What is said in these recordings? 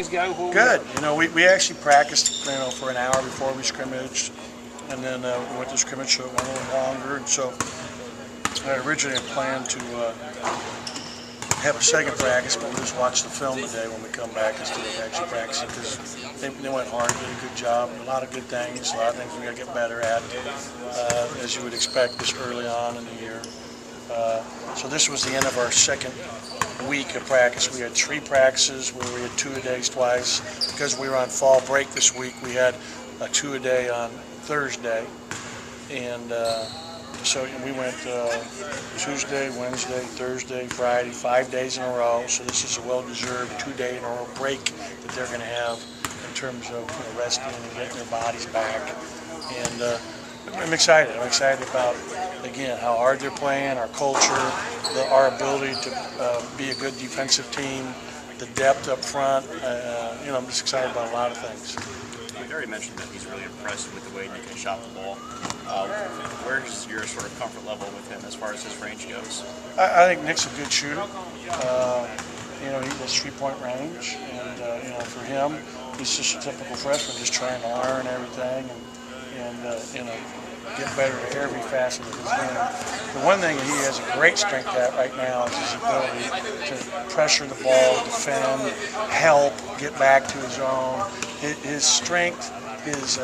go? Good. You know, we actually practiced, you know, for an hour before we scrimmaged, and then we went to scrimmage, so it went a little longer. And so I originally had planned to have a second practice, but we'll just watch the film today when we come back instead of actually practicing, because they went hard, did a good job, a lot of good things, a lot of things we got to get better at, as you would expect this early on in the year. So this was the end of our second week of practice. We had 3 practices where we had 2-a-days twice. Because we were on fall break this week, we had a 2-a-day on Thursday. And so we went Tuesday, Wednesday, Thursday, Friday, 5 days in a row. So this is a well-deserved 2-day in a row break that they're going to have in terms of, you know, resting and getting their bodies back. And I'm excited. I'm excited about, again, how hard they're playing, our culture, our ability to be a good defensive team, the depth up front. You know, I'm just excited about a lot of things. You already mentioned that he's really impressed with the way Nick can shot the ball. Where's your sort of comfort level with him as far as his range goes? I think Nick's a good shooter. You know, he has 3-point range, and you know, for him, he's just a typical freshman, just trying to learn everything and you know, get better at every facet of his game. The one thing he has a great strength at right now is his ability to pressure the ball, defend, help, get back to his own. His strength, his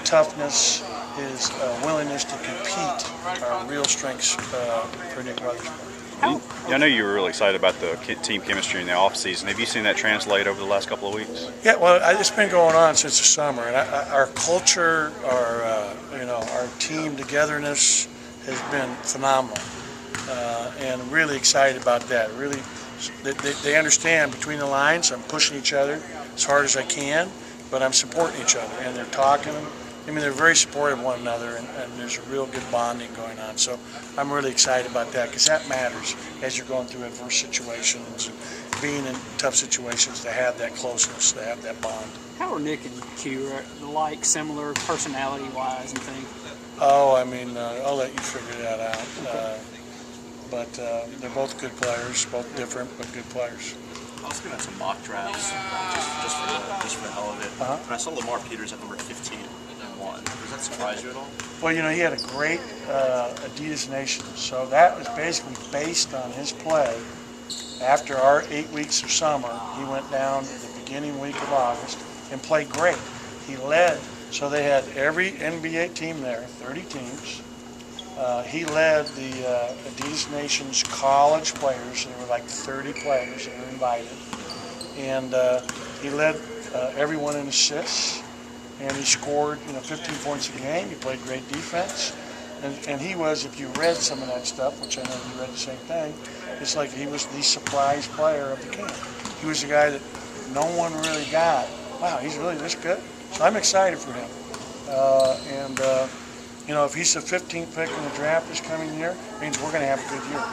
toughness, his willingness to compete are real strengths for Nick Weatherspoon. I know you were really excited about the team chemistry in the off-season. Have you seen that translate over the last couple of weeks? Yeah, well, it's been going on since the summer, and our culture, our you know, our team togetherness has been phenomenal, and really excited about that. Really, they understand between the lines. I'm pushing each other as hard as I can, but I'm supporting each other, and they're talking. I mean, they're very supportive of one another, and there's a real good bonding going on. So I'm really excited about that, because that matters as you're going through adverse situations and being in tough situations, to have that closeness, to have that bond. How are Nick and Q like, similar personality-wise and things? Oh, I mean, I'll let you figure that out. But they're both good players, both different but good players. I was looking at some mock drafts just for the hell of it. And I saw Lamar Peters at number 15. Does that surprise you at all? Well, you know, he had a great Adidas Nation, so that was basically based on his play. After our 8 weeks of summer, he went down the beginning week of August and played great. He led, so they had every NBA team there, 30 teams. He led the Adidas Nation's college players. There were like 30 players that were invited. And he led everyone in assists. And he scored, you know, 15 points a game. He played great defense. And he was, if you read some of that stuff, which I know you read the same thing, it's like he was the surprise player of the camp. He was the guy that no one really got. Wow, he's really this good? So I'm excited for him. You know, if he's the 15th pick in the draft this coming year, it means we're going to have a good year.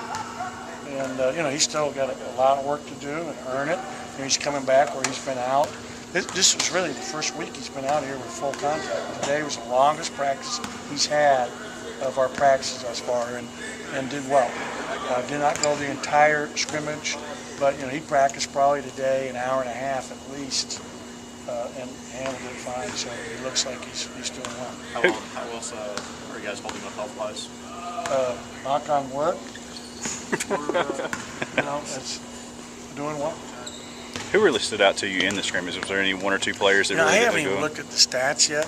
And, you know, he's still got a lot of work to do and earn it. You know, he's coming back where he's been out. This was really the first week he's been out here with full contact. Today was the longest practice he's had of our practices thus far, and did well. Did not go the entire scrimmage, but you know, he practiced probably today an hour and a half at least, and handled it fine. So he looks like he's doing well. How else are you guys holding up health-wise? Knock on wood. You know, it's doing well. Who really stood out to you in the scrimmage? Was there any 1 or 2 players that You know, really I got haven't to go even in? looked at the stats yet.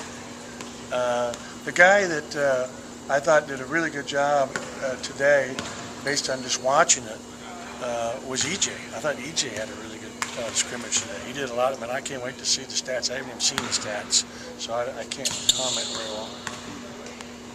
The guy that I thought did a really good job today, based on just watching it, was EJ. I thought EJ had a really good scrimmage today. He did a lot of it. I can't wait to see the stats. I haven't even seen the stats, so I can't comment very well.